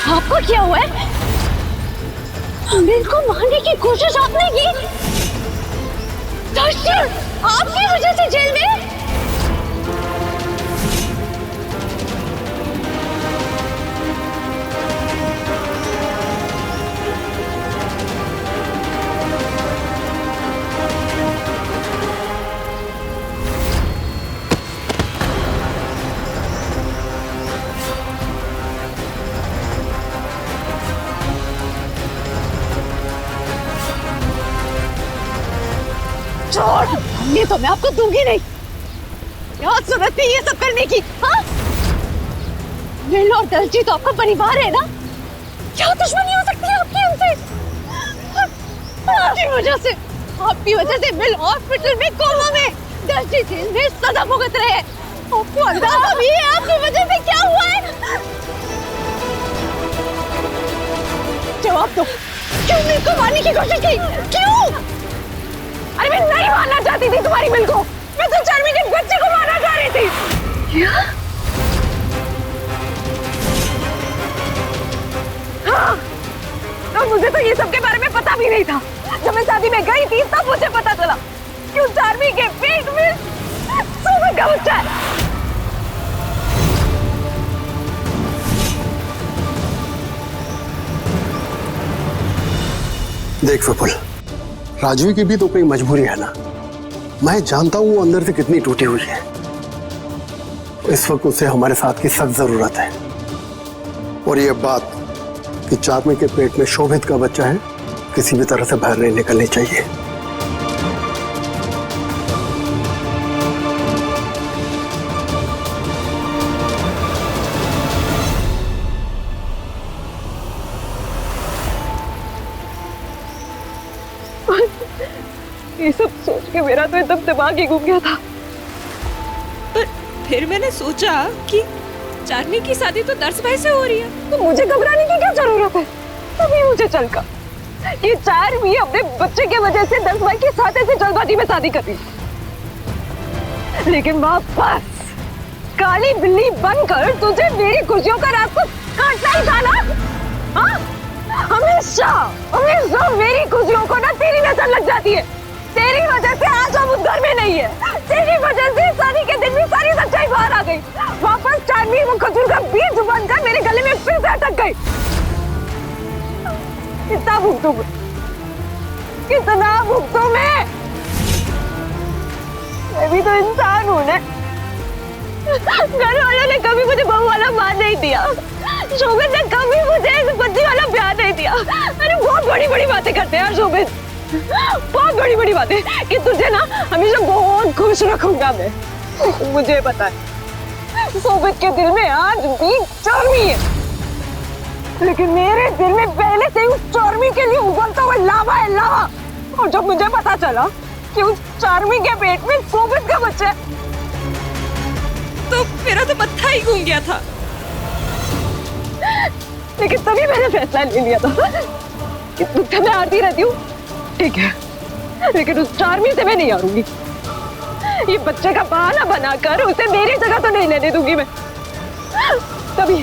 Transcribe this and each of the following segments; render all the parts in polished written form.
आपको क्या हुआ है? बिल को मारने की कोशिश आपने की? दर्शन, आपकी वजह से जेल में? ये तो मैं आपको दूंगी नहीं। क्या जरूरत थी ये सब करने की? हाँ? मिल और दलजी तो आपका परिवार है ना? क्या दुश्मनी हो सकती है आपकी उनसे? आपकी वजह से मिल हॉस्पिटल में कोमा में, दलजी जेल में सजा भुगत रहे हैं। आपको अंदाजा भी है आपकी वजह से क्या हुआ है? जवाब दो, क्यों मिल को मारने की कोशिश की? क्यों? अरे मैं नहीं मारना चाहती थी तुम्हारी मिल को, मैं तो चार्मी के बच्चे को मारना चाह रही थी। क्या? हाँ, तो मुझे तो ये सब के बारे में पता भी नहीं था। जब मैं शादी में गई थी तब मुझे पता चला कि उस चार्मी के पेट में सोबत का बच्चा है। देख विपुल, राजवी की भी तो कोई मजबूरी है ना। मैं जानता हूं वो अंदर से कितनी टूटी हुई है। इस वक्त उसे हमारे साथ की सख्त जरूरत है। और ये बात कि चार्मी के पेट में शोभित का बच्चा है किसी भी तरह से बाहर नहीं निकलनी चाहिए। ये सब सोच के मेरा तो एकदम दिमाग ही घूम गया था। पर फिर मैंने सोचा कि चार्मी की शादी तो दर्श भाई से हो रही है, तो मुझे घबराने की क्या जरूरत है? तभी मुझे चलका ये चार्मी अपने बच्चे के वजह से दर्श भाई के साथ ऐसे जल्दबाजी में शादी कर दी। लेकिन वापस काली बिल्ली बनकर तुझे मेरी खुशियों का रास्ता काटना ही था ना? हाँ? हमेशा हमेशा मेरी खुशियों को ना तेरी नजर लग जाती है। तेरी वजह से आज हम उस घर में नहीं है। तेरी वजह से शादी के दिन भी सारी सच्चाई बाहर आ गई। वापस चार्मी वो खजूर का बीज बनकर मेरे गले में फिर से अटक गई। कितना भुगतूं मैं? कितना भुगतूं मैं? मैं भी तो इंसान हूँ ना। घर वालों ने कभी मुझे बहू वाला मान नहीं दिया। शोभित ने कभी मुझे बच्ची वाला प्यार नहीं दिया। अरे बहुत बड़ी बड़ी बातें करते हैं यार शोभित, बहुत बड़ी बड़ी बातें कि तुझे ना हमेशा बहुत खुश रखूंगा मैं। मुझे पता है शोभित के दिल में आज भी चार्मी है, लेकिन मेरे दिल में पहले से उस चार्मी के लिए उबलता हुआ लावा है, लावा। और जब मुझे पता चला कि उस चार्मी के पेट में शोभित का बच्चा है तो मेरा तो मत्था ही घूम गया था। लेकिन तभी मैंने फैसला ले लिया था कि दुख में हारती रहती हूँ, ठीक है, लेकिन उस चार्मी से मैं नहीं हारूंगी। ये बच्चे का बहाना बनाकर उसे मेरी जगह तो नहीं लेने दूंगी मैं। तभी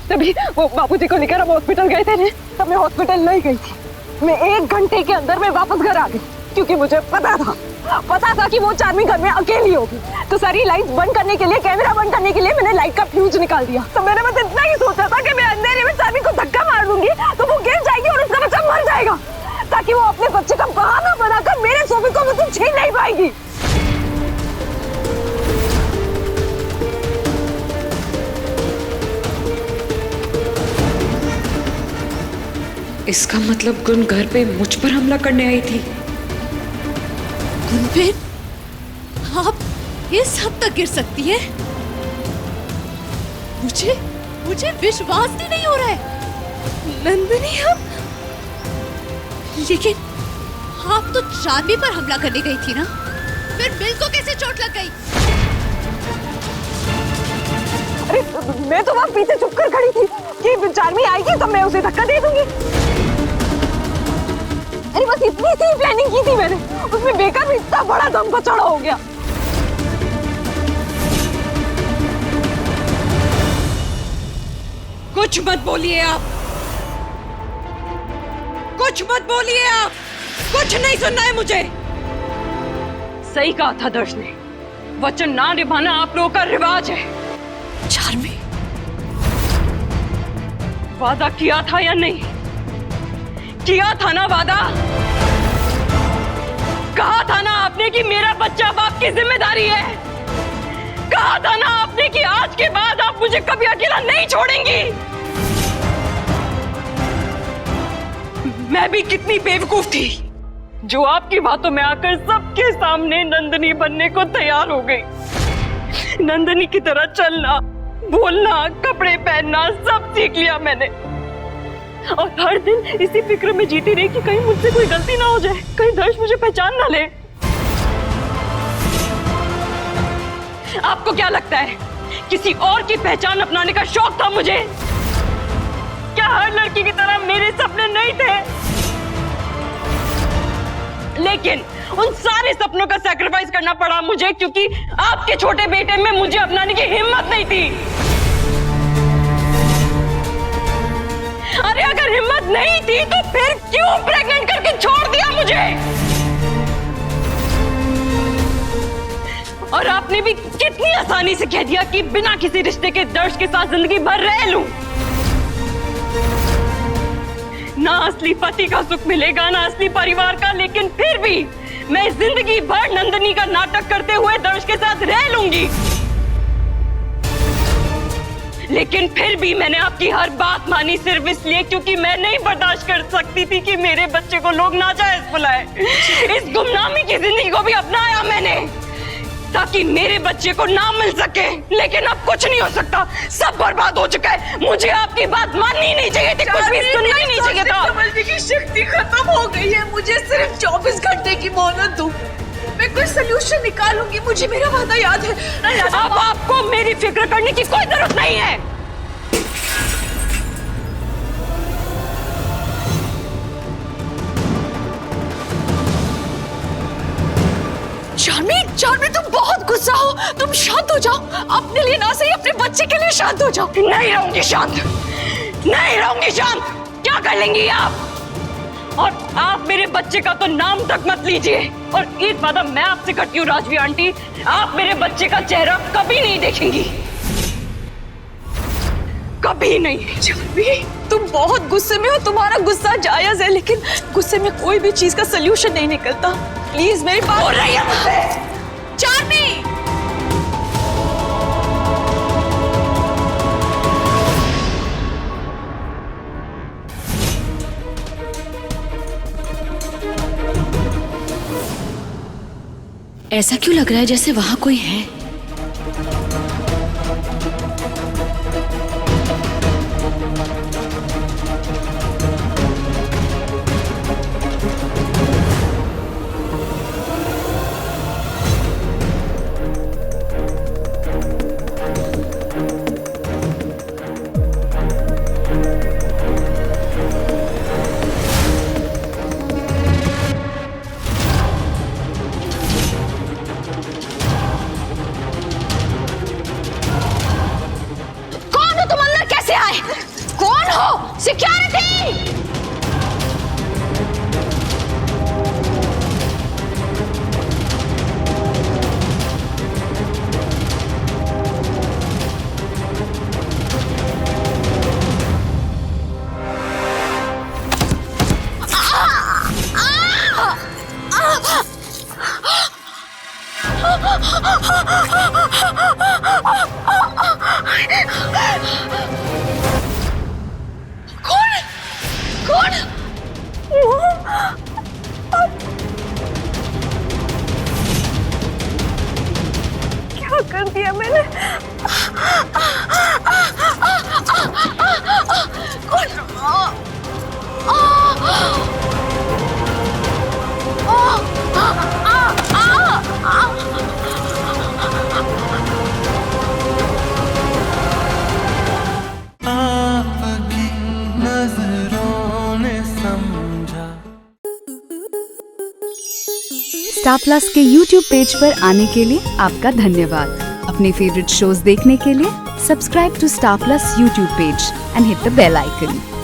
तभी वो बापूजी को लेकर हम हॉस्पिटल गए थे ना, तब मैं हॉस्पिटल नहीं गई थी। मैं 1 घंटे के अंदर मैं वापस घर आ गई, क्योंकि मुझे पता था कि वो चार्मी घर में अकेली होगी। तो सारी लाइट बंद करने के लिए, कैमरा बंद करने के लिए मैंने लाइट का फ्यूज निकाल दिया। तो मैंने बस इतना ही सोचा था कि मैं अंधेरे में चार्मी को धक्का मार दूंगी तो वो गिर जाएगी और उसका बच्चा मर जाएगा, ताकि वो अपने बच्चे का बहाना बनाकर मेरे शोभित को मुझसे छीन नहीं पाएगी। इसका मतलब गुन घर पे मुझ पर हमला करने आई थी। गुनबिन, आप इस हद तक गिर सकती है? मुझे विश्वास ही नहीं हो रहा है। नंदिनी, लेकिन आप तो चार्मी पर हमला करने गई थी ना, फिर मिल को कैसे चोट लग गई? अरे मैं तो वहाँ पीछे चुप कर खड़ी थी कि चार्मी आएगी तो मैं उसे धक्का दे दूंगी। अरे बस इतनी सी प्लानिंग की थी मैंने, उसमें बेकार में इतना बड़ा दम पचड़ा हो गया। कुछ कुछ मत बोलिए आप, कुछ मत बोलिए आप, कुछ नहीं सुनना है मुझे। सही कहा था दर्श ने, वचन ना निभाना आप लोगों का रिवाज है। चार्मी, वादा किया था या नहीं? किया था ना वादा? कहा था ना आपने कि मेरा बच्चा अब आपकी जिम्मेदारी है? कहा था ना आपने कि आज के बाद आप मुझे कभी अकेला नहीं छोड़ेंगी? मैं भी कितनी बेवकूफ थी जो आपकी बातों में आकर सबके सामने नंदनी बनने को तैयार हो गई। नंदनी की तरह चलना, बोलना, कपड़े पहनना सब सीख लिया मैंने, और हर दिन इसी फिक्र में जीती रही कि कहीं मुझसे कोई गलती ना हो जाए, कहीं दर्श मुझे पहचान ना ले। आपको क्या लगता है किसी और की पहचान अपनाने का शौक था मुझे? क्या हर लड़की की तरह मेरे सपने नहीं थे? लेकिन उन सारे सपनों का सैक्रिफाइस करना पड़ा मुझे क्योंकि आपके छोटे बेटे में मुझे अपनाने की हिम्मत नहीं थी। अरे अगर हिम्मत नहीं थी तो फिर क्यों प्रेग्नेंट करके छोड़ दिया मुझे? और आपने भी कितनी आसानी से कह दिया कि बिना किसी रिश्ते के दर्श के साथ जिंदगी भर रह लूं। ना असली पति का सुख मिलेगा, ना असली परिवार का, लेकिन फिर भी मैं जिंदगी भर नंदनी का नाटक करते हुए दर्श के साथ रह लूंगी। लेकिन फिर भी मैंने आपकी हर बात मानी सिर्फ इसलिए क्योंकि मैं नहीं बर्दाश्त कर सकती थी कि मेरे बच्चे को लोग नाजायज बुलाए। इस गुमनामी की जिंदगी को भी अपनाया मैंने ताकि मेरे बच्चे को ना मिल सके, लेकिन अब कुछ नहीं हो सकता, सब बर्बाद हो चुका है। मुझे आपकी बात माननी नहीं चाहिए थी, कुछ भी सुनना ही नहीं चाहिए था। समझने की शक्ति खत्म हो गई है, मुझे सिर्फ 24 घंटे की मोहलत दो, मैं कोई सलूशन निकालूंगी। मुझे मेरा वादा याद है। अब आपको मेरी फिक्र करने की कोई जरूरत नहीं है। चार्मी, चार्मी तुम बहुत गुस्सा हो, तुम शांत हो जाओ। अपने लिए ना सही अपने बच्चे के लिए शांत हो जाओ। नहीं रहूंगी शांत, नहीं रहूंगी शांत। क्या कर लेंगी आप? और आप मेरे बच्चे का तो नाम तक मत लीजिए। और एक वादा मैं आपसे करती हूँ राजवी आंटी, आप मेरे बच्चे का चेहरा कभी नहीं देखेंगी, कभी नहीं। चार्मी, तुम बहुत गुस्से में हो, तुम्हारा गुस्सा जायज है, लेकिन गुस्से में कोई भी चीज का सलूशन नहीं निकलता। प्लीज मेरी बात बोल रही है मुझसे। चार्मी, ऐसा क्यों लग रहा है जैसे वहां कोई है? सिक्योरिटी! क्या कर दिया मैंने? आपकी नजरों ने समझा। स्टार प्लस के YouTube पेज पर आने के लिए आपका धन्यवाद। अपने फेवरेट शोज देखने के लिए Subscribe to Star Plus YouTube page and hit the bell icon.